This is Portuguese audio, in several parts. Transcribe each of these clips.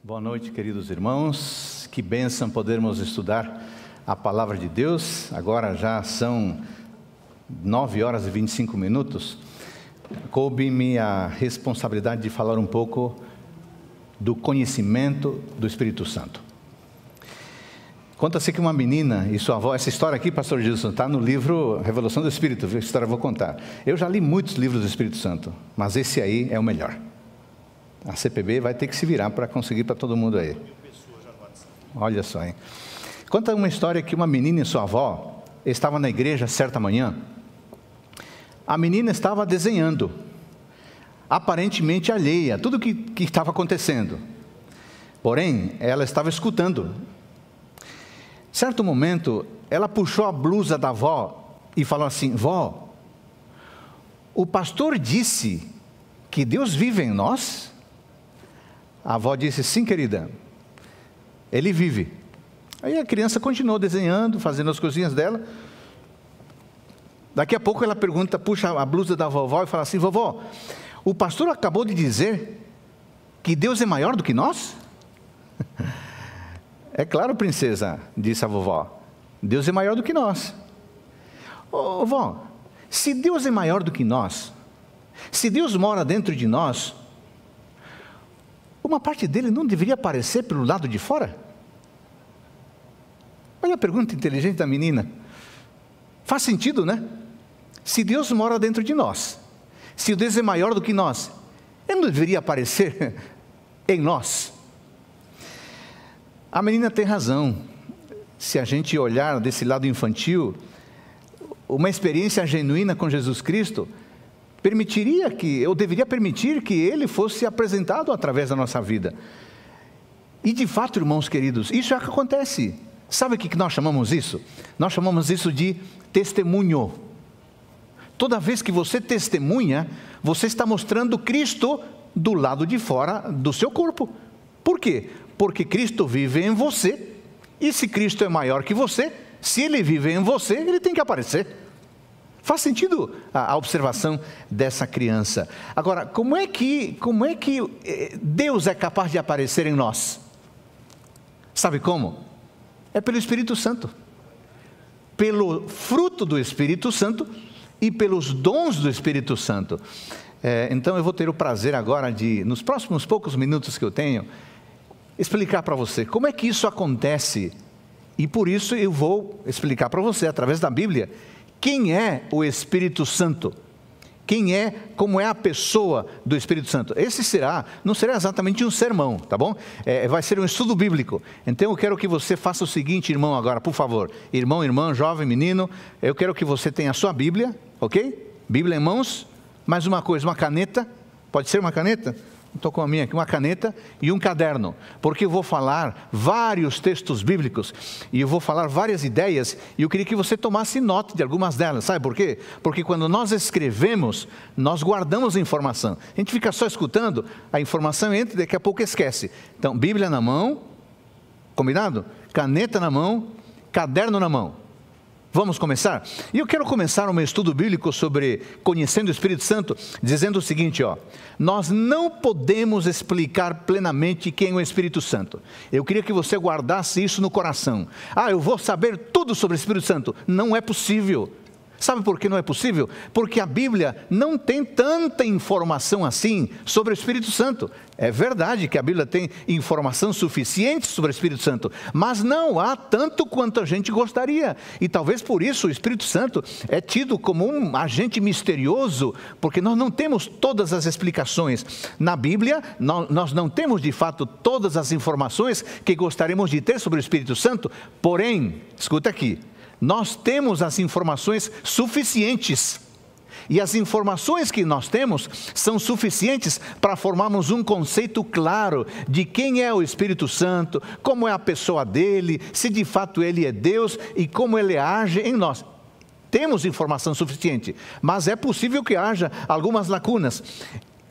Boa noite, queridos irmãos. Que bênção podermos estudar a palavra de Deus. Agora já são 9 horas e 25 minutos. Coube-me a responsabilidade de falar um pouco do conhecimento do Espírito Santo. Conta-se que uma menina e sua avó, essa história aqui, pastor Gilson, está no livro Revelação do Espírito, essa história eu vou contar. Eu já li muitos livros do Espírito Santo, mas esse aí é o melhor. A CPB vai ter que se virar para conseguir para todo mundo aí. Olha só, hein? Conta uma história que uma menina e sua avó estavam na igreja certa manhã. A menina estava desenhando, aparentemente alheia a tudo que estava acontecendo. Porém, ela estava escutando. Certo momento, ela puxou a blusa da avó e falou assim: vó, o pastor disse que Deus vive em nós? A avó disse: sim, querida, ele vive. Aí a criança continuou desenhando, fazendo as coisinhas dela. Daqui a pouco ela pergunta, puxa a blusa da vovó e fala assim: vovó, o pastor acabou de dizer que Deus é maior do que nós? É claro, princesa, disse a vovó, Deus é maior do que nós. Ô, vó, se Deus é maior do que nós, se Deus mora dentro de nós, uma parte dele não deveria aparecer pelo lado de fora? Olha a pergunta inteligente da menina. Faz sentido, né? Se Deus mora dentro de nós, se Deus é maior do que nós, ele não deveria aparecer em nós? A menina tem razão. Se a gente olhar desse lado infantil, uma experiência genuína com Jesus Cristo deveria permitir que Ele fosse apresentado através da nossa vida. E de fato, irmãos queridos, isso é o que acontece. Sabe o que nós chamamos isso? Nós chamamos isso de testemunho. Toda vez que você testemunha, você está mostrando Cristo do lado de fora do seu corpo. Por quê? Porque Cristo vive em você, e se Cristo é maior que você, se Ele vive em você, Ele tem que aparecer. Faz sentido a observação dessa criança. Agora, como é que Deus é capaz de aparecer em nós? Sabe como? É pelo Espírito Santo. Pelo fruto do Espírito Santo e pelos dons do Espírito Santo. Então eu vou ter o prazer agora de, nos próximos poucos minutos que eu tenho, explicar para você como é que isso acontece. E por isso eu vou explicar para você, através da Bíblia, quem é o Espírito Santo? Como é a pessoa do Espírito Santo? Esse não será exatamente um sermão, tá bom? Vai ser um estudo bíblico. Então eu quero que você faça o seguinte, irmão, agora, por favor. Irmão, irmã, jovem, menino, eu quero que você tenha a sua Bíblia, ok? Bíblia em mãos, mais uma coisa, uma caneta, pode ser uma caneta? Estou com a minha aqui, uma caneta e um caderno, porque eu vou falar vários textos bíblicos, e eu vou falar várias ideias, e eu queria que você tomasse nota de algumas delas. Sabe por quê? Porque quando nós escrevemos, nós guardamos a informação. A gente fica só escutando, a informação entra e daqui a pouco esquece. Então, Bíblia na mão, combinado? Caneta na mão, caderno na mão. Vamos começar? E eu quero começar um estudo bíblico sobre conhecendo o Espírito Santo, dizendo o seguinte, nós não podemos explicar plenamente quem é o Espírito Santo. Eu queria que você guardasse isso no coração. Eu vou saber tudo sobre o Espírito Santo. Não é possível. Sabe por que não é possível? Porque a Bíblia não tem tanta informação assim sobre o Espírito Santo. É verdade que a Bíblia tem informação suficiente sobre o Espírito Santo, mas não há tanto quanto a gente gostaria. E talvez por isso o Espírito Santo é tido como um agente misterioso, porque nós não temos todas as explicações. Na Bíblia, nós não temos de fato todas as informações que gostaríamos de ter sobre o Espírito Santo, porém, escuta aqui, nós temos as informações suficientes, e as informações que nós temos são suficientes para formarmos um conceito claro de quem é o Espírito Santo, como é a pessoa dele, se de fato ele é Deus e como ele age em nós. Temos informação suficiente, mas é possível que haja algumas lacunas.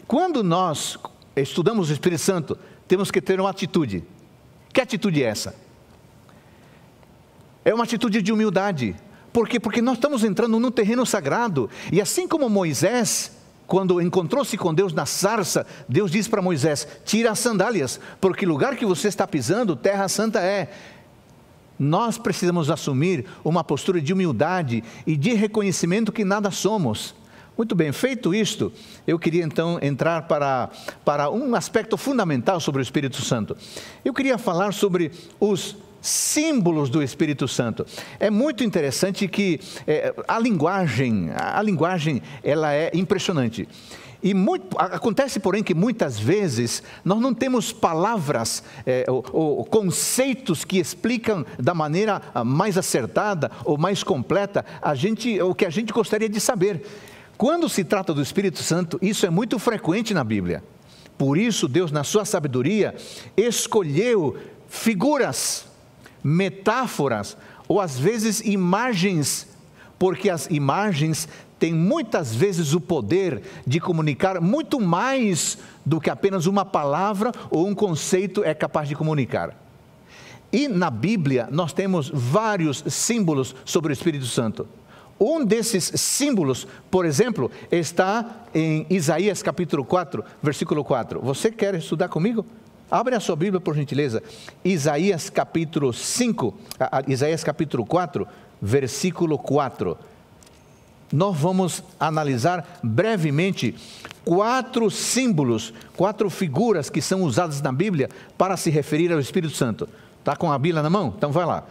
Quando nós estudamos o Espírito Santo, temos que ter uma atitude. Que atitude é essa? É uma atitude de humildade. Por quê? Porque nós estamos entrando num terreno sagrado. E assim como Moisés, quando encontrou-se com Deus na sarça, Deus disse para Moisés: tira as sandálias, porque o lugar que você está pisando, terra santa é. Nós precisamos assumir uma postura de humildade e de reconhecimento que nada somos. Muito bem, feito isto, eu queria então entrar para um aspecto fundamental sobre o Espírito Santo. Eu queria falar sobre os símbolos do Espírito Santo. É muito interessante que a linguagem ela é impressionante. Acontece, porém, que muitas vezes nós não temos palavras ou conceitos que explicam da maneira mais acertada ou mais completa o que a gente gostaria de saber. Quando se trata do Espírito Santo, isso é muito frequente na Bíblia. Por isso, Deus, na sua sabedoria, escolheu figuras, metáforas ou às vezes imagens, porque as imagens têm muitas vezes o poder de comunicar muito mais do que apenas uma palavra ou um conceito é capaz de comunicar. E na Bíblia nós temos vários símbolos sobre o Espírito Santo. Um desses símbolos, por exemplo, está em Isaías capítulo 4, versículo 4. Você quer estudar comigo? Abre a sua Bíblia, por gentileza. Isaías capítulo 4, versículo 4. Nós vamos analisar brevemente 4 símbolos, 4 figuras que são usadas na Bíblia para se referir ao Espírito Santo. Está com a Bíblia na mão? Então vai lá.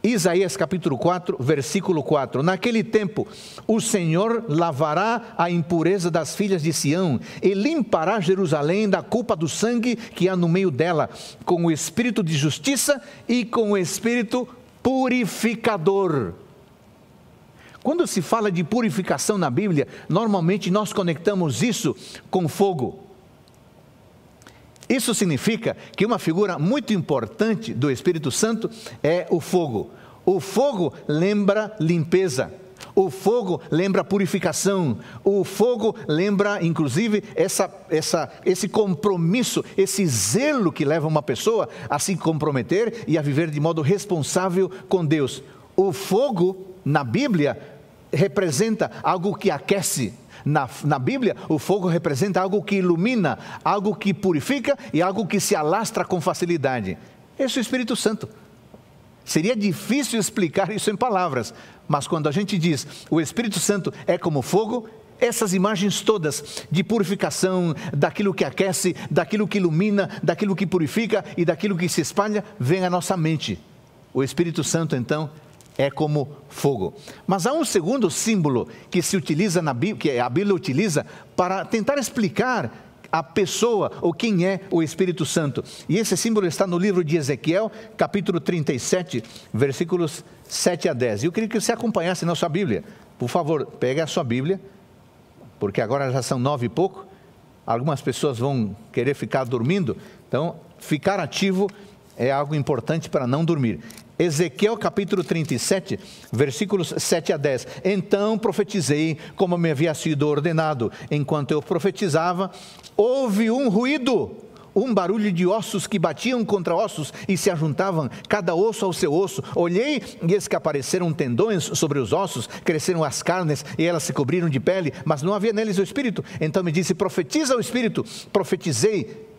Isaías capítulo 4, versículo 4. Naquele tempo, o Senhor lavará a impureza das filhas de Sião e limpará Jerusalém da culpa do sangue que há no meio dela, com o espírito de justiça e com o espírito purificador. Quando se fala de purificação na Bíblia, normalmente nós conectamos isso com fogo. Isso significa que uma figura muito importante do Espírito Santo é o fogo. O fogo lembra limpeza. O fogo lembra purificação. O fogo lembra, inclusive, esse compromisso, esse zelo que leva uma pessoa a se comprometer e a viver de modo responsável com Deus. O fogo, na Bíblia, representa algo que aquece. Na Bíblia, o fogo representa algo que ilumina, algo que purifica e algo que se alastra com facilidade. Esse é o Espírito Santo. Seria difícil explicar isso em palavras, mas quando a gente diz o Espírito Santo é como fogo, essas imagens todas de purificação, daquilo que aquece, daquilo que ilumina, daquilo que purifica e daquilo que se espalha, vem à nossa mente. O Espírito Santo, então, é como fogo. Mas há um segundo símbolo que se utiliza na Bíblia, que a Bíblia utiliza para tentar explicar a pessoa ou quem é o Espírito Santo. E esse símbolo está no livro de Ezequiel, capítulo 37, versículos 7 a 10. Eu queria que você acompanhasse na sua Bíblia. Por favor, pegue a sua Bíblia, porque agora já são 9 e pouco. Algumas pessoas vão querer ficar dormindo, então ficar ativo é algo importante para não dormir. Ezequiel capítulo 37, versículos 7 a 10. Então profetizei como me havia sido ordenado. Enquanto eu profetizava, houve um ruído, um barulho de ossos que batiam contra ossos e se ajuntavam, cada osso ao seu osso. Olhei e eis que apareceram tendões sobre os ossos, cresceram as carnes e elas se cobriram de pele, mas não havia neles o Espírito. Então me disse: profetiza o Espírito.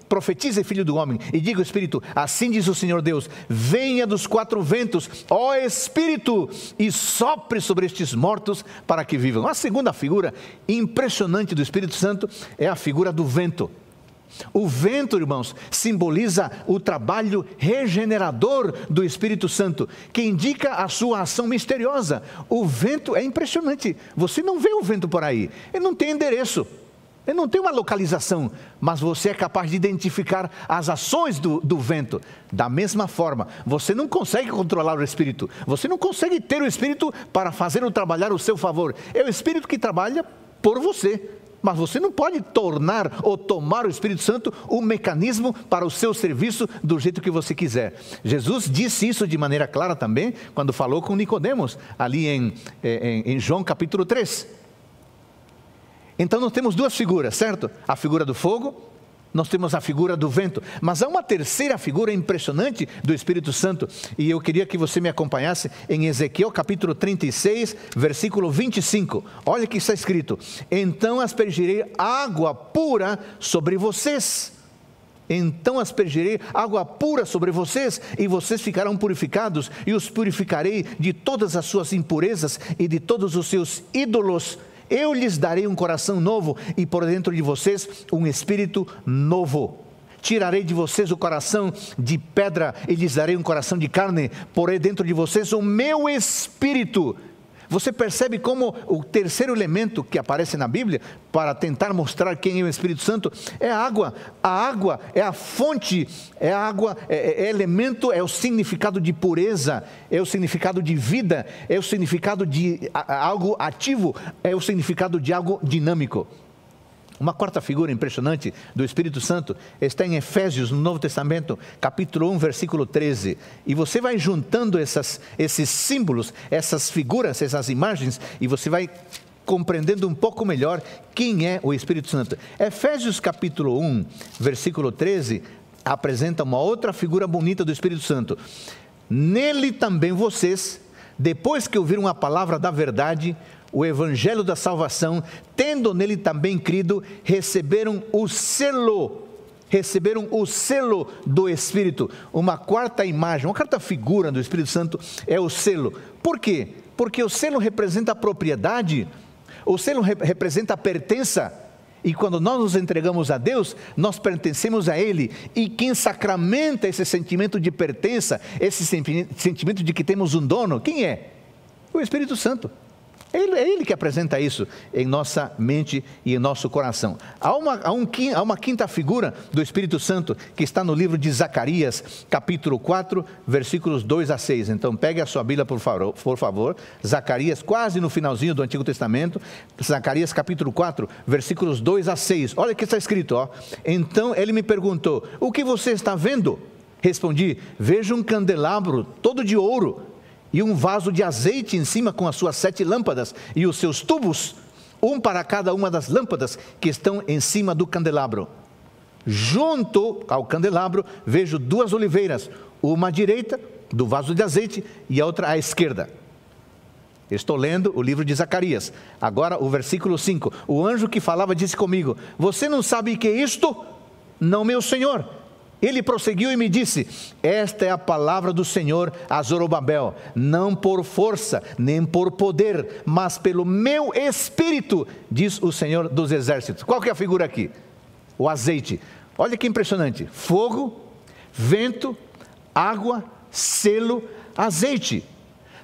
Profetize, filho do homem, e diga ao Espírito: assim diz o Senhor Deus, venha dos 4 ventos, ó Espírito, e sopre sobre estes mortos para que vivam. A segunda figura impressionante do Espírito Santo é a figura do vento. O vento, irmãos, simboliza o trabalho regenerador do Espírito Santo, que indica a sua ação misteriosa. O vento é impressionante, você não vê o vento por aí, ele não tem endereço. Ele não tem uma localização, mas você é capaz de identificar as ações do vento. Da mesma forma, você não consegue controlar o Espírito. Você não consegue ter o Espírito para fazer-o trabalhar ao seu favor. É o Espírito que trabalha por você. Mas você não pode tornar ou tomar o Espírito Santo um mecanismo para o seu serviço do jeito que você quiser. Jesus disse isso de maneira clara também, quando falou com Nicodemos, ali em João capítulo 3. Então nós temos 2 figuras, certo? A figura do fogo Nós temos a figura do vento, mas há uma terceira figura impressionante do Espírito Santo, e eu queria que você me acompanhasse em Ezequiel capítulo 36, versículo 25. Olha o que está escrito: então aspergirei água pura sobre vocês. Então aspergirei água pura sobre vocês, e vocês ficarão purificados, e os purificarei de todas as suas impurezas e de todos os seus ídolos. Eu lhes darei um coração novo, e por dentro de vocês um espírito novo. Tirarei de vocês o coração de pedra, e lhes darei um coração de carne. Porei dentro de vocês o meu espírito. Você percebe como o terceiro elemento que aparece na Bíblia, para tentar mostrar quem é o Espírito Santo, é a água. A água é a fonte, é a água, é elemento, é o significado de pureza, é o significado de vida, é o significado de algo ativo, é o significado de algo dinâmico. Uma quarta figura impressionante do Espírito Santo está em Efésios, no Novo Testamento, capítulo 1, versículo 13. E você vai juntando esses símbolos, essas figuras, essas imagens, e você vai compreendendo um pouco melhor quem é o Espírito Santo. Efésios capítulo 1, versículo 13, apresenta uma outra figura bonita do Espírito Santo. Nele também vocês, depois que ouviram a palavra da verdade, o evangelho da salvação, tendo nele também crido, receberam o selo do Espírito. Uma quarta imagem, uma quarta figura do Espírito Santo é o selo. Por quê? Porque o selo representa a propriedade, o selo representa a pertença, e quando nós nos entregamos a Deus, nós pertencemos a Ele, e quem sacramenta esse sentimento de pertença, esse sentimento de que temos um dono, quem é? O Espírito Santo. É Ele que apresenta isso em nossa mente e em nosso coração. Há uma quinta figura do Espírito Santo que está no livro de Zacarias, capítulo 4, versículos 2 a 6. Então pegue a sua Bíblia, por favor. Zacarias, quase no finalzinho do Antigo Testamento. Zacarias capítulo 4, versículos 2 a 6. Olha o que está escrito, ó. Então ele me perguntou: o que você está vendo? Respondi: vejo um candelabro todo de ouro, e um vaso de azeite em cima com as suas 7 lâmpadas e os seus tubos, um para cada uma das lâmpadas que estão em cima do candelabro. Junto ao candelabro vejo 2 oliveiras, uma à direita do vaso de azeite e a outra à esquerda. Estou lendo o livro de Zacarias. Agora o versículo 5. O anjo que falava disse comigo: você não sabe o que é isto? Não, meu senhor. Ele prosseguiu e me disse: esta é a palavra do Senhor a Zorobabel, não por força, nem por poder, mas pelo meu Espírito, diz o Senhor dos Exércitos. Qual que é a figura aqui? O azeite. Olha que impressionante: fogo, vento, água, selo, azeite.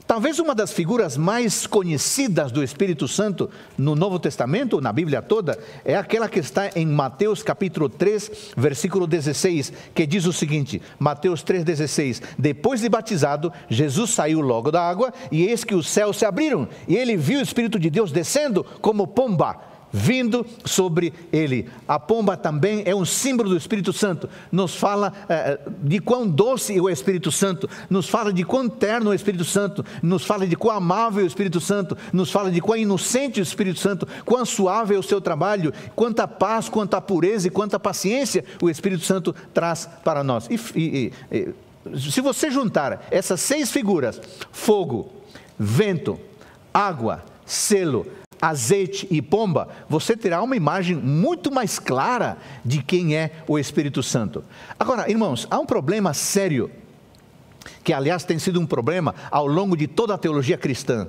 Talvez uma das figuras mais conhecidas do Espírito Santo no Novo Testamento, na Bíblia toda, é aquela que está em Mateus capítulo 3, versículo 16, que diz o seguinte: Mateus 3,16: depois de batizado, Jesus saiu logo da água, e eis que os céus se abriram, e ele viu o Espírito de Deus descendo como pomba, vindo sobre ele. A pomba também é um símbolo do Espírito Santo. Nos fala de quão doce é o Espírito Santo, nos fala de quão terno é o Espírito Santo, nos fala de quão amável é o Espírito Santo, nos fala de quão inocente é o Espírito Santo, quão suave é o seu trabalho, quanta paz, quanta pureza e quanta paciência o Espírito Santo traz para nós. Se você juntar essas 6 figuras, fogo, vento, água, selo, azeite e pomba, você terá uma imagem muito mais clara de quem é o Espírito Santo. Agora, irmãos, há um problema sério, que aliás tem sido um problema ao longo de toda a teologia cristã.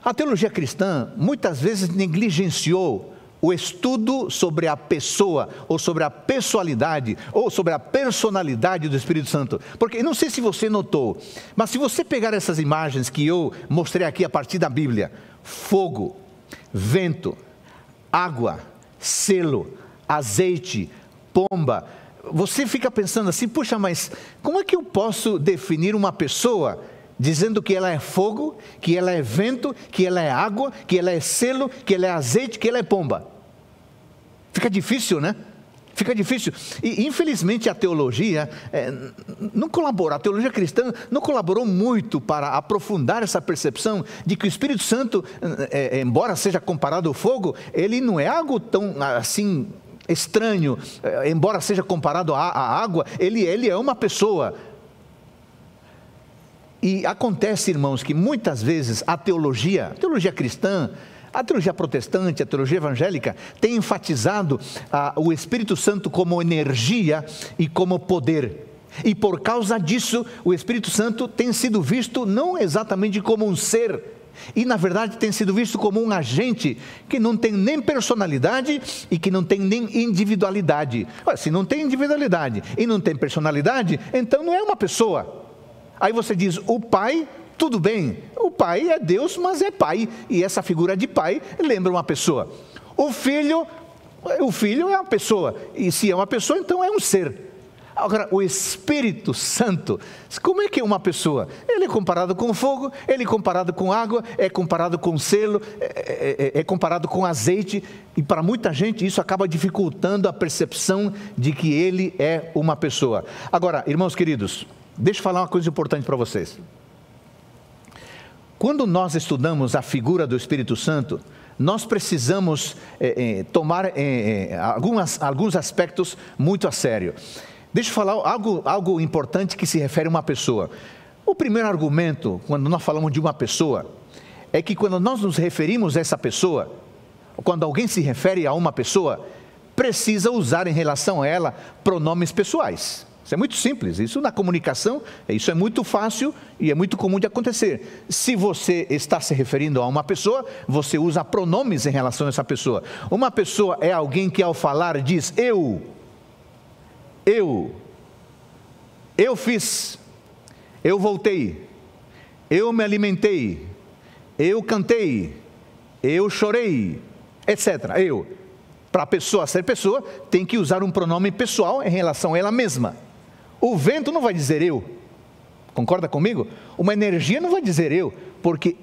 A teologia cristã muitas vezes negligenciou o estudo sobre a pessoa, ou sobre a pessoalidade, ou sobre a personalidade do Espírito Santo. Porque, não sei se você notou, mas se você pegar essas imagens que eu mostrei aqui a partir da Bíblia, fogo, vento, água, selo, azeite, pomba, você fica pensando assim: puxa, mas como é que eu posso definir uma pessoa dizendo que ela é fogo, que ela é vento, que ela é água, que ela é selo, que ela é azeite, que ela é pomba? Fica difícil, né? Fica difícil. E infelizmente a teologia não colaborou, a teologia cristã não colaborou muito para aprofundar essa percepção de que o Espírito Santo, embora seja comparado ao fogo, ele não é algo tão assim estranho, embora seja comparado à água, ele é uma pessoa. E acontece, irmãos, que muitas vezes a teologia cristã, a teologia protestante, a teologia evangélica, tem enfatizado o Espírito Santo como energia e como poder. E por causa disso, o Espírito Santo tem sido visto não exatamente como um ser, e na verdade tem sido visto como um agente que não tem nem personalidade e que não tem nem individualidade. Se não tem individualidade e não tem personalidade, então não é uma pessoa. Aí você diz, o Pai, tudo bem, o Pai é Deus, mas é Pai, e essa figura de Pai lembra uma pessoa. O Filho é uma pessoa, e se é uma pessoa, então é um ser. Agora, o Espírito Santo, como é que é uma pessoa? Ele é comparado com fogo, ele é comparado com água, é comparado com selo, é comparado com azeite, e para muita gente isso acaba dificultando a percepção de que ele é uma pessoa. Agora, irmãos queridos, deixa eu falar uma coisa importante para vocês. Quando nós estudamos a figura do Espírito Santo, nós precisamos tomar alguns aspectos muito a sério. Deixa eu falar algo importante que se refere a uma pessoa. O primeiro argumento, quando nós falamos de uma pessoa, é que quando nós nos referimos a essa pessoa, quando alguém se refere a uma pessoa, precisa usar em relação a ela pronomes pessoais. Isso é muito simples, isso na comunicação, isso é muito fácil e é muito comum de acontecer. Se você está se referindo a uma pessoa, você usa pronomes em relação a essa pessoa. Uma pessoa é alguém que ao falar diz eu fiz, eu voltei, eu me alimentei, eu cantei, eu chorei, etc. Para a pessoa ser pessoa, tem que usar um pronome pessoal em relação a ela mesma. O vento não vai dizer eu, concorda comigo? Uma energia não vai dizer eu, porque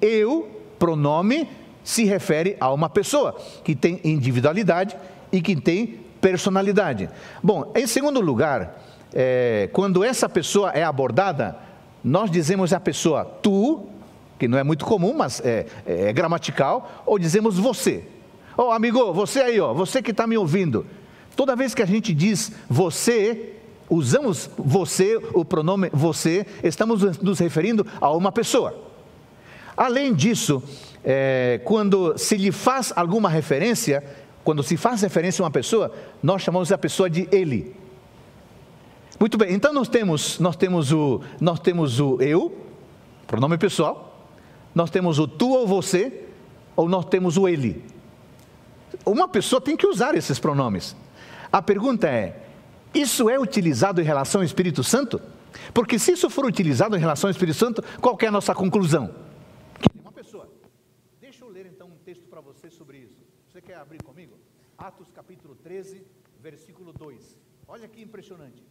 pronome, se refere a uma pessoa que tem individualidade e que tem personalidade. Bom, em segundo lugar, quando essa pessoa é abordada, nós dizemos a pessoa tu, que não é muito comum, mas é gramatical, ou dizemos você. Amigo, você aí, você que está me ouvindo. Toda vez que a gente diz você, usamos você, o pronome você, estamos nos referindo a uma pessoa. Além disso, quando se lhe faz alguma referência, quando se faz referência a uma pessoa, nós chamamos a pessoa de ele. Muito bem, então nós temos o eu, pronome pessoal, nós temos o tu ou você, ou nós temos o ele. Uma pessoa tem que usar esses pronomes. A pergunta é, isso é utilizado em relação ao Espírito Santo? Porque se isso for utilizado em relação ao Espírito Santo, qual que é a nossa conclusão? Uma pessoa. Deixa eu ler então um texto para você sobre isso. Você quer abrir comigo? Atos capítulo 13, versículo 2. Olha que impressionante.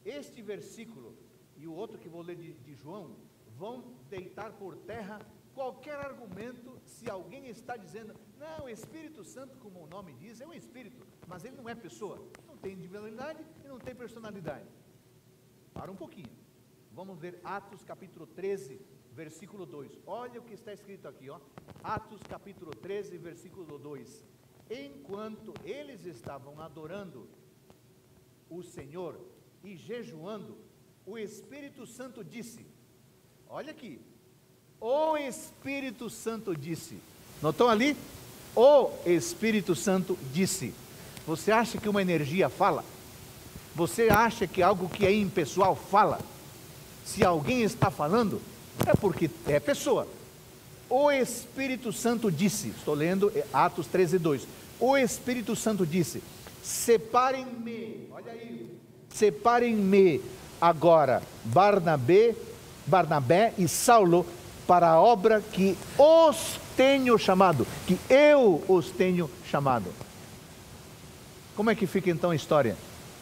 Este versículo e o outro que vou ler de João, vão deitar por terra qualquer argumento se alguém está dizendo, não, o Espírito Santo, como o nome diz, é um Espírito, mas ele não é pessoa, não tem individualidade e não tem personalidade. Para um pouquinho, vamos ver Atos capítulo 13, versículo 2, olha o que está escrito aqui, Atos capítulo 13, versículo 2, enquanto eles estavam adorando o Senhor e jejuando, o Espírito Santo disse, olha aqui, o Espírito Santo disse, notou ali? O Espírito Santo disse. Você acha que uma energia fala? Você acha que algo que é impessoal fala? Se alguém está falando, é porque é pessoa. O Espírito Santo disse, estou lendo Atos 13, 2, o Espírito Santo disse, separem-me, olha aí, separem-me agora Barnabé e Saulo para a obra que os tenho chamado, que eu os tenho chamado. Como é que fica então a história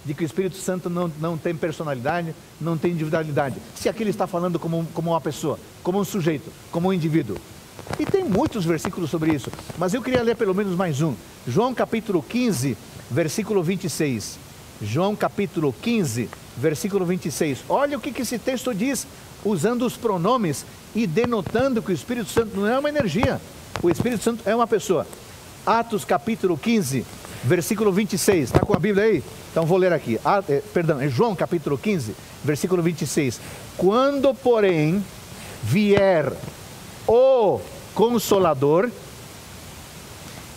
de que o Espírito Santo não tem personalidade, não tem individualidade, se aqui ele está falando como uma pessoa, como um sujeito, como um indivíduo? E tem muitos versículos sobre isso, mas eu queria ler pelo menos mais um. João capítulo 15, versículo 26. João capítulo 15, versículo 26. Olha o que esse texto diz, usando os pronomes e denotando que o Espírito Santo não é uma energia, o Espírito Santo é uma pessoa. Atos capítulo 15, versículo 26. Está com a Bíblia aí? Então vou ler aqui. É João capítulo 15, versículo 26. Quando, porém, vier o Consolador,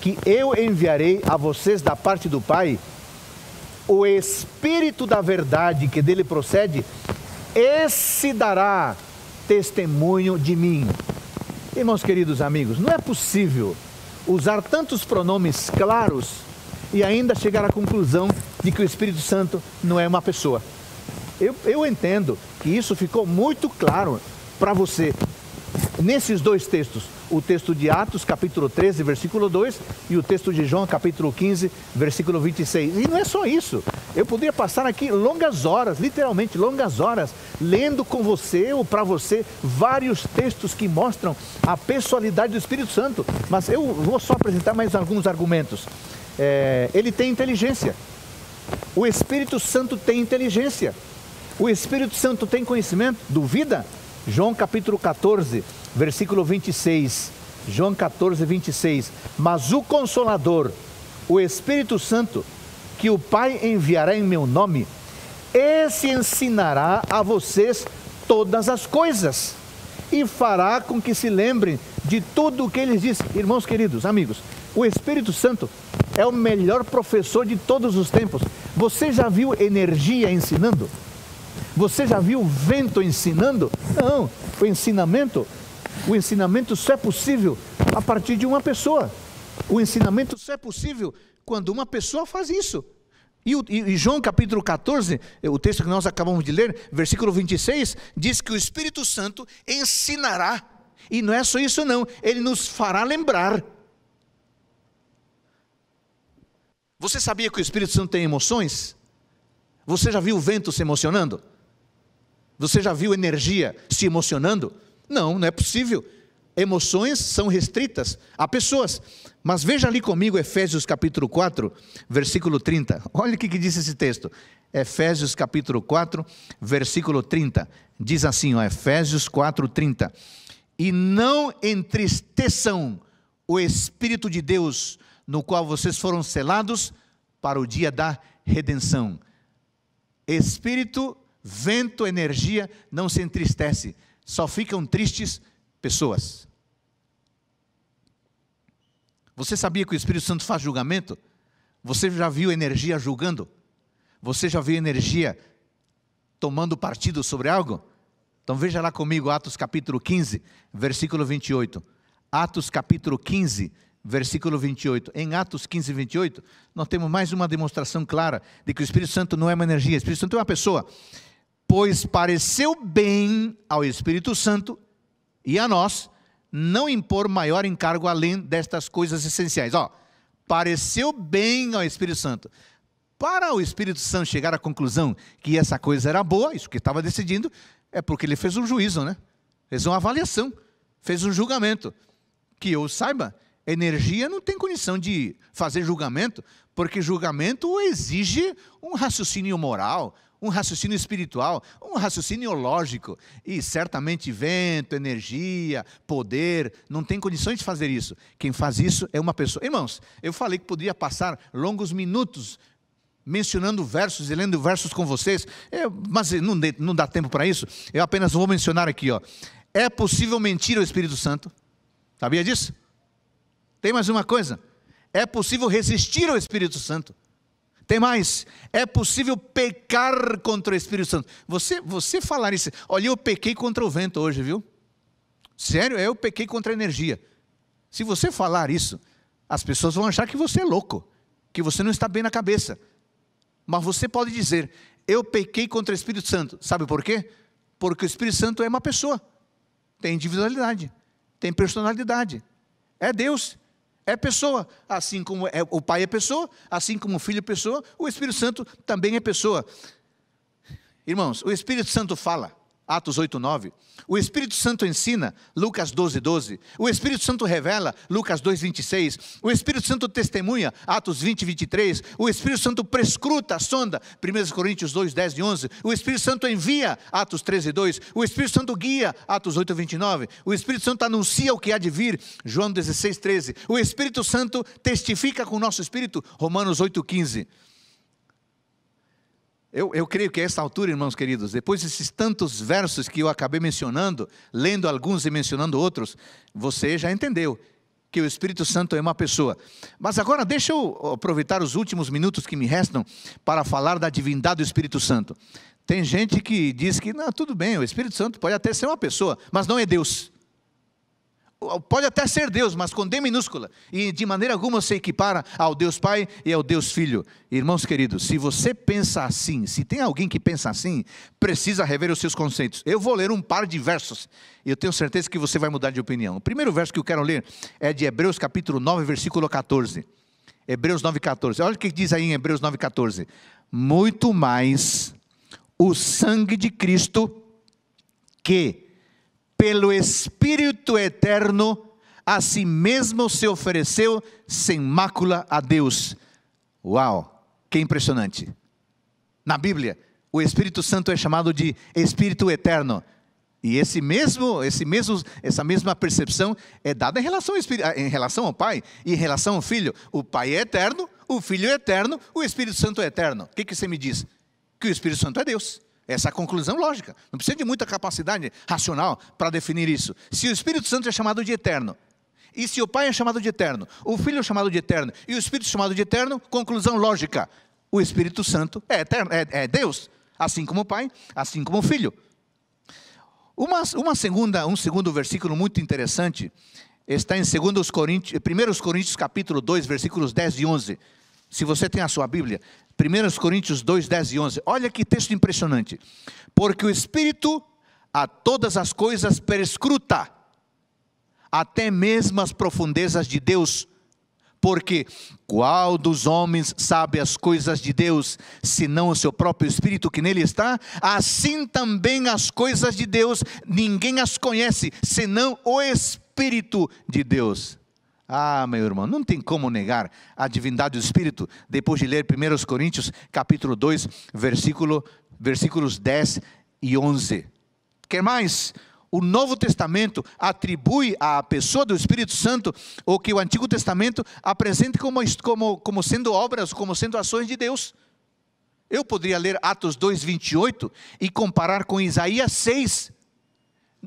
que eu enviarei a vocês da parte do Pai, o Espírito da verdade que dele procede, esse dará testemunho de mim. Irmãos queridos amigos, não é possível usar tantos pronomes claros e ainda chegar à conclusão de que o Espírito Santo não é uma pessoa. Eu entendo que isso ficou muito claro para você nesses dois textos, o texto de Atos capítulo 13, versículo 2, e o texto de João capítulo 15, versículo 26. E não é só isso, eu poderia passar aqui longas horas, literalmente longas horas, lendo com você ou para você vários textos que mostram a pessoalidade do Espírito Santo, mas eu vou só apresentar mais alguns argumentos. Ele tem inteligência, o Espírito Santo tem inteligência, o Espírito Santo tem conhecimento, duvida? João capítulo 14, versículo 26, João 14, 26, mas o Consolador, o Espírito Santo, que o Pai enviará em meu nome, esse ensinará a vocês todas as coisas, e fará com que se lembrem de tudo o que ele disse. Irmãos queridos, amigos, o Espírito Santo é o melhor professor de todos os tempos. Você já viu energia ensinando? Você já viu vento ensinando? Não, o ensinamento só é possível a partir de uma pessoa. O ensinamento só é possível quando uma pessoa faz isso. E João capítulo 14, o texto que nós acabamos de ler, versículo 26, diz que o Espírito Santo ensinará. E não é só isso não, ele nos fará lembrar. Você sabia que o Espírito Santo tem emoções? Você já viu o vento se emocionando? Você já viu energia se emocionando? Não, não é possível. Emoções são restritas a pessoas. Mas veja ali comigo Efésios capítulo 4, versículo 30. Olha o que diz esse texto. Efésios capítulo 4, versículo 30. Diz assim, Efésios 4, 30. E não entristeçam o Espírito de Deus, no qual vocês foram selados para o dia da redenção. Espírito, vento, energia não se entristece, só ficam tristes pessoas. Você sabia que o Espírito Santo faz julgamento? Você já viu energia julgando? Você já viu energia tomando partido sobre algo? Então veja lá comigo Atos capítulo 15, versículo 28. Atos capítulo 15, versículo 28. Em Atos 15, 28, nós temos mais uma demonstração clara de que o Espírito Santo não é uma energia, o Espírito Santo é uma pessoa. Pois pareceu bem ao Espírito Santo e a nós não impor maior encargo além destas coisas essenciais. Pareceu bem ao Espírito Santo. Para o Espírito Santo chegar à conclusão que essa coisa era boa, isso que estava decidindo, é porque ele fez um juízo, né? Fez uma avaliação, fez um julgamento. Que eu saiba, energia não tem condição de fazer julgamento, porque julgamento exige um raciocínio moral, um raciocínio espiritual, um raciocínio lógico, e certamente vento, energia, poder, não tem condições de fazer isso. Quem faz isso é uma pessoa. Irmãos, eu falei que poderia passar longos minutos mencionando versos e lendo versos com vocês, mas não dá tempo para isso. Eu apenas vou mencionar aqui, é possível mentir ao Espírito Santo? Sabia disso? Tem mais uma coisa, é possível resistir ao Espírito Santo. Tem mais, é possível pecar contra o Espírito Santo. Você falar isso, olha, eu pequei contra o vento hoje, viu? Sério, eu pequei contra a energia. Se você falar isso, as pessoas vão achar que você é louco, que você não está bem na cabeça. Mas você pode dizer, eu pequei contra o Espírito Santo. Sabe por quê? Porque o Espírito Santo é uma pessoa, tem individualidade, tem personalidade, é Deus. É pessoa, assim como o Pai é pessoa, assim como o Filho é pessoa, o Espírito Santo também é pessoa. Irmãos, o Espírito Santo fala, Atos 8:9. O Espírito Santo ensina, Lucas 12:12. O Espírito Santo revela, Lucas 2:26. O Espírito Santo testemunha, Atos 20:23. O Espírito Santo prescruta, sonda, 1 Coríntios 2:10 e 11. O Espírito Santo envia, Atos 13:2. O Espírito Santo guia, Atos 8:29. O Espírito Santo anuncia o que há de vir, João 16:13. O Espírito Santo testifica com o nosso espírito, Romanos 8:15. Eu creio que a esta altura, irmãos queridos, depois desses tantos versos que eu acabei mencionando, lendo alguns e mencionando outros, você já entendeu que o Espírito Santo é uma pessoa. Mas agora deixa eu aproveitar os últimos minutos que me restam para falar da divindade do Espírito Santo. Tem gente que diz que, não, tudo bem, o Espírito Santo pode até ser uma pessoa, mas não é Deus. Pode até ser Deus, mas com D minúscula, e de maneira alguma se equipara ao Deus Pai e ao Deus Filho. Irmãos queridos, se você pensa assim, se tem alguém que pensa assim, precisa rever os seus conceitos. Eu vou ler um par de versos, e eu tenho certeza que você vai mudar de opinião. O primeiro verso que eu quero ler é de Hebreus capítulo 9, versículo 14. Hebreus 9:14, olha o que diz aí em Hebreus 9:14. Muito mais o sangue de Cristo, que pelo Espírito eterno, a si mesmo se ofereceu sem mácula a Deus. Uau, que impressionante. Na Bíblia, o Espírito Santo é chamado de Espírito eterno. E essa mesma percepção é dada em relação ao Pai e em relação ao Filho. O Pai é eterno, o Filho é eterno, o Espírito Santo é eterno. O que você me diz? Que o Espírito Santo é Deus. Essa é a conclusão lógica. Não precisa de muita capacidade racional para definir isso. Se o Espírito Santo é chamado de eterno, e se o Pai é chamado de eterno, o Filho é chamado de eterno, e o Espírito é chamado de eterno, conclusão lógica: o Espírito Santo é eterno, é Deus, assim como o Pai, assim como o Filho. Um segundo versículo muito interessante está em 1 Coríntios capítulo 2, versículos 10 e 11. Se você tem a sua Bíblia, 1 Coríntios 2, 10 e 11. Olha que texto impressionante. Porque o Espírito a todas as coisas perscruta, até mesmo as profundezas de Deus. Porque qual dos homens sabe as coisas de Deus, senão o seu próprio Espírito que nele está? Assim também as coisas de Deus, ninguém as conhece, senão o Espírito de Deus. Ah, meu irmão, não tem como negar a divindade do Espírito, depois de ler 1 Coríntios capítulo 2, versículos 10 e 11. Quer mais? O Novo Testamento atribui à pessoa do Espírito Santo o que o Antigo Testamento apresenta como sendo obras, como sendo ações de Deus. Eu poderia ler Atos 2, 28 e comparar com Isaías 6.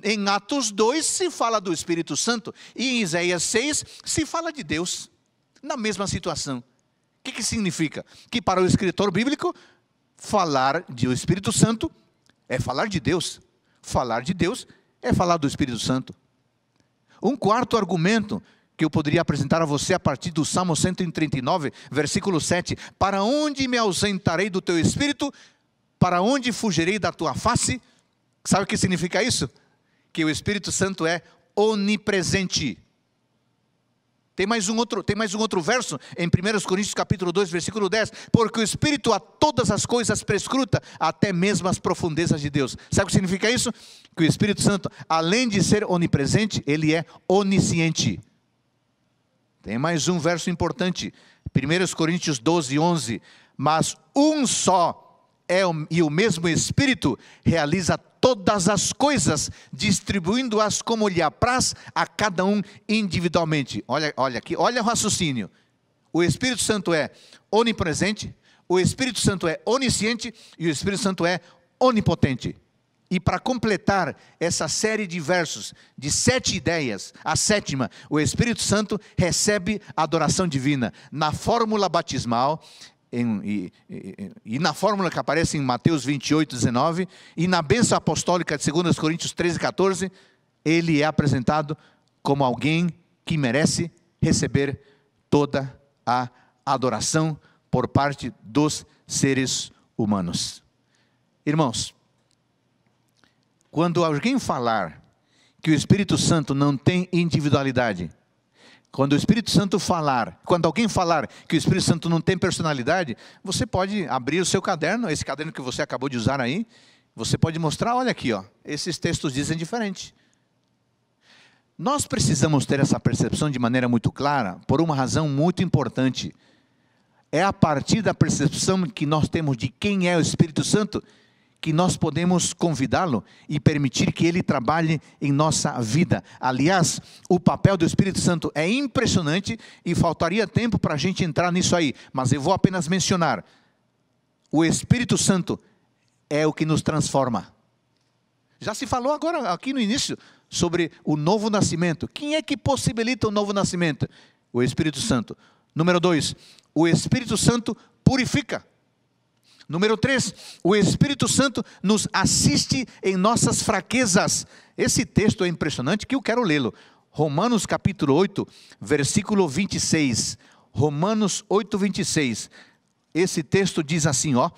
Em Atos 2 se fala do Espírito Santo, e em Isaías 6 se fala de Deus, na mesma situação. O que significa? Que para o escritor bíblico, falar do Espírito Santo é falar de Deus. Falar de Deus é falar do Espírito Santo. Um quarto argumento que eu poderia apresentar a você a partir do Salmo 139, versículo 7. Para onde me ausentarei do teu Espírito? Para onde fugirei da tua face? Sabe o que significa isso? Que o Espírito Santo é onipresente. Tem mais um outro verso em 1 Coríntios capítulo 2, versículo 10. Porque o Espírito a todas as coisas perscruta, até mesmo as profundezas de Deus. Sabe o que significa isso? Que o Espírito Santo, além de ser onipresente, ele é onisciente. Tem mais um verso importante, 1 Coríntios 12, 11. Mas um só e o mesmo Espírito realiza todas as coisas, distribuindo-as como lhe apraz a cada um individualmente. Olha aqui, olha o raciocínio. O Espírito Santo é onipresente, o Espírito Santo é onisciente e o Espírito Santo é onipotente. E para completar essa série de versos, de 7 ideias, a 7ª, o Espírito Santo recebe a adoração divina na fórmula batismal, e na fórmula que aparece em Mateus 28, 19, e na bênção apostólica de 2 Coríntios 13, 14, ele é apresentado como alguém que merece receber toda a adoração por parte dos seres humanos. Irmãos, quando alguém falar que o Espírito Santo não tem individualidade, quando alguém falar que o Espírito Santo não tem personalidade, você pode abrir o seu caderno, esse caderno que você acabou de usar aí, Você pode mostrar, olha aqui, ó, esses textos dizem diferente. Nós precisamos ter essa percepção de maneira muito clara, por uma razão muito importante. É a partir da percepção que nós temos de quem é o Espírito Santo, que nós podemos convidá-lo e permitir que ele trabalhe em nossa vida. Aliás, o papel do Espírito Santo é impressionante e faltaria tempo para a gente entrar nisso aí, mas eu vou apenas mencionar. O Espírito Santo é o que nos transforma. Já se falou agora aqui no início sobre o novo nascimento. Quem é que possibilita o novo nascimento? O Espírito Santo. Número 2, o Espírito Santo purifica. Número 3, o Espírito Santo nos assiste em nossas fraquezas. Esse texto é impressionante que eu quero lê-lo. Romanos capítulo 8, versículo 26. Romanos 8, 26. Esse texto diz assim, ó: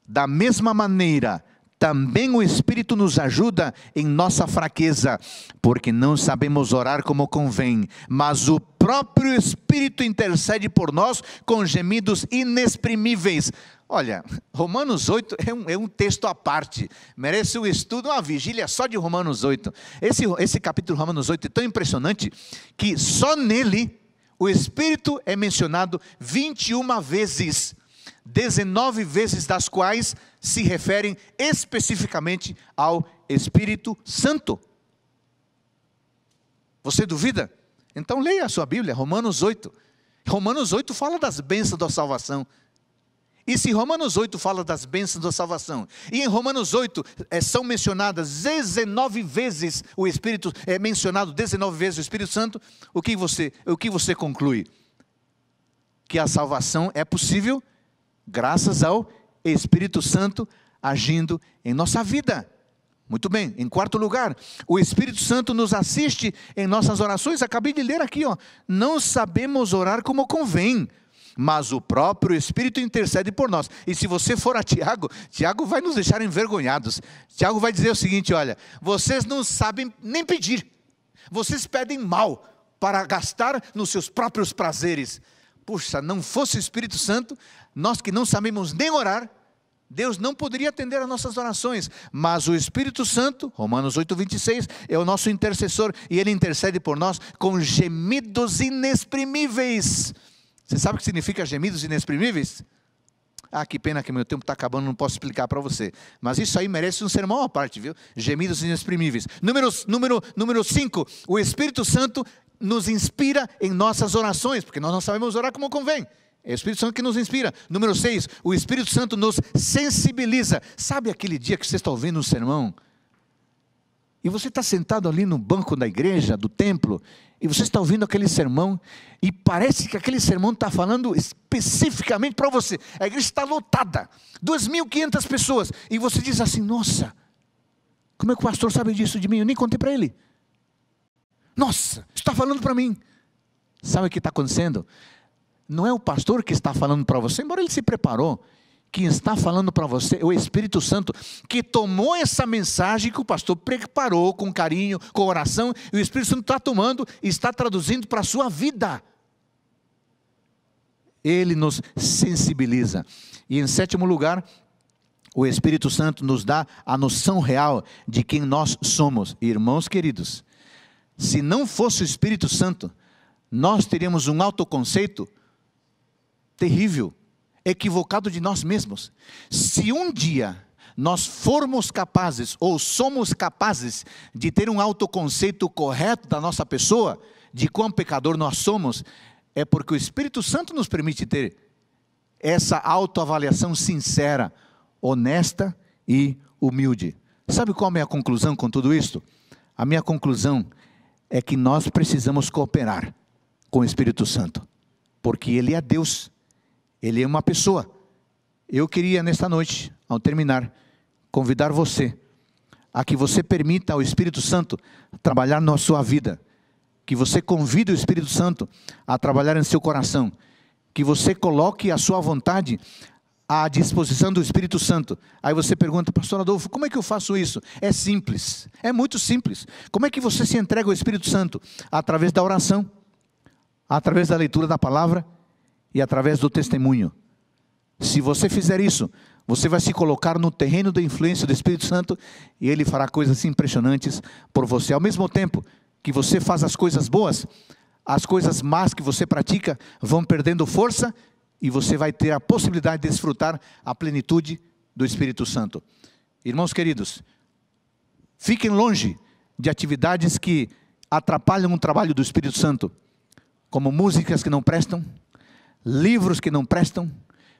da mesma maneira, também o Espírito nos ajuda em nossa fraqueza, porque não sabemos orar como convém, mas o próprio Espírito intercede por nós com gemidos inexprimíveis. Olha, Romanos 8 é um texto à parte, merece um estudo, uma vigília só de Romanos 8. Esse capítulo Romanos 8 é tão impressionante, que só nele o Espírito é mencionado 21 vezes, 19 vezes das quais se referem especificamente ao Espírito Santo. Você duvida? Então leia a sua Bíblia, Romanos 8. Romanos 8 fala das bênçãos da salvação. E se Romanos 8 fala das bênçãos da salvação, e em Romanos 8 são mencionadas 19 vezes o Espírito, é mencionado 19 vezes o Espírito Santo, o que você conclui? Que a salvação é possível graças ao Espírito Santo agindo em nossa vida. Muito bem, em quarto lugar, o Espírito Santo nos assiste em nossas orações. Acabei de ler aqui, ó, não sabemos orar como convém, mas o próprio Espírito intercede por nós. E se você for a Tiago, Tiago vai nos deixar envergonhados. Tiago vai dizer o seguinte, olha, vocês não sabem nem pedir, vocês pedem mal para gastar nos seus próprios prazeres. Puxa, não fosse o Espírito Santo, nós que não sabemos nem orar, Deus não poderia atender as nossas orações, mas o Espírito Santo, Romanos 8, 26, é o nosso intercessor, e ele intercede por nós com gemidos inexprimíveis. Você sabe o que significa gemidos inexprimíveis? Ah, que pena que meu tempo está acabando, não posso explicar para você. Mas isso aí merece um sermão à parte, viu? Gemidos inexprimíveis. Número 5, o Espírito Santo nos inspira em nossas orações, porque nós não sabemos orar como convém. É o Espírito Santo que nos inspira. Número 6, o Espírito Santo nos sensibiliza. Sabe aquele dia que você está ouvindo um sermão? E você está sentado ali no banco da igreja, do templo, e você está ouvindo aquele sermão, e parece que aquele sermão está falando especificamente para você. A igreja está lotada, 2.500 pessoas, e você diz assim, nossa, como é que o pastor sabe disso de mim? Eu nem contei para ele. Nossa, está falando para mim. Sabe o que está acontecendo? Não é o pastor que está falando para você, embora ele se preparou. Quem está falando para você é o Espírito Santo, que tomou essa mensagem que o pastor preparou com carinho, com oração, e o Espírito Santo está tomando e está traduzindo para a sua vida. Ele nos sensibiliza. E em sétimo lugar, o Espírito Santo nos dá a noção real de quem nós somos. Irmãos queridos, se não fosse o Espírito Santo, nós teríamos um autoconceito terrível, equivocado de nós mesmos. Se um dia nós formos capazes, ou somos capazes, de ter um autoconceito correto da nossa pessoa, de quão pecador nós somos, é porque o Espírito Santo nos permite ter essa autoavaliação sincera, honesta e humilde. Sabe qual é a minha conclusão com tudo isso? A minha conclusão é que nós precisamos cooperar com o Espírito Santo, porque Ele é Deus, Ele é uma pessoa. Eu queria nesta noite, ao terminar, convidar você a que você permita ao Espírito Santo trabalhar na sua vida, que você convide o Espírito Santo a trabalhar em seu coração, que você coloque a sua vontade à disposição do Espírito Santo. Aí você pergunta, pastor Adolfo, como é que eu faço isso? É simples, é muito simples. Como é que você se entrega ao Espírito Santo? Através da oração, através da leitura da palavra e através do testemunho. Se você fizer isso, você vai se colocar no terreno da influência do Espírito Santo e Ele fará coisas impressionantes por você. Ao mesmo tempo que você faz as coisas boas, as coisas más que você pratica vão perdendo força e você vai ter a possibilidade de desfrutar a plenitude do Espírito Santo. Irmãos queridos, fiquem longe de atividades que atrapalham o trabalho do Espírito Santo, como músicas que não prestam, livros que não prestam,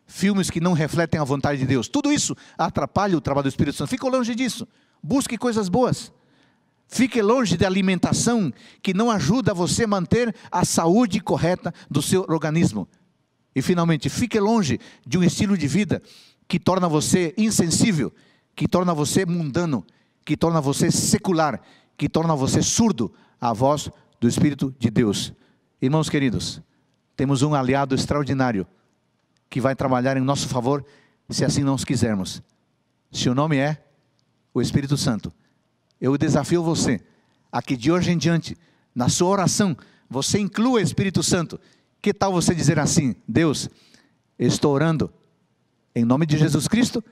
filmes que não refletem a vontade de Deus. Tudo isso atrapalha o trabalho do Espírito Santo. Fique longe disso. Busque coisas boas. Fique longe de alimentação que não ajuda você a manter a saúde correta do seu organismo. E finalmente, fique longe de um estilo de vida que torna você insensível, que torna você mundano, que torna você secular, que torna você surdo à voz do Espírito de Deus. Irmãos queridos, temos um aliado extraordinário que vai trabalhar em nosso favor, se assim nós quisermos. Seu nome é o Espírito Santo. Eu desafio você a que de hoje em diante, na sua oração, você inclua o Espírito Santo. Que tal você dizer assim: Deus, estou orando em nome de Jesus Cristo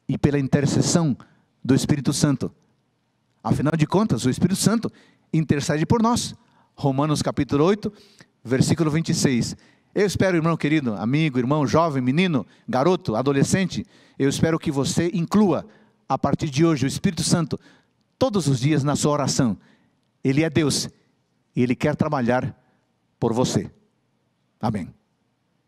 e pela intercessão do Espírito Santo. Afinal de contas, o Espírito Santo intercede por nós. Romanos capítulo 8, versículo 26. Eu espero, irmão querido, amigo, irmão, jovem, menino, garoto, adolescente, eu espero que você inclua, a partir de hoje, o Espírito Santo todos os dias na sua oração. Ele é Deus e Ele quer trabalhar por você. Amém.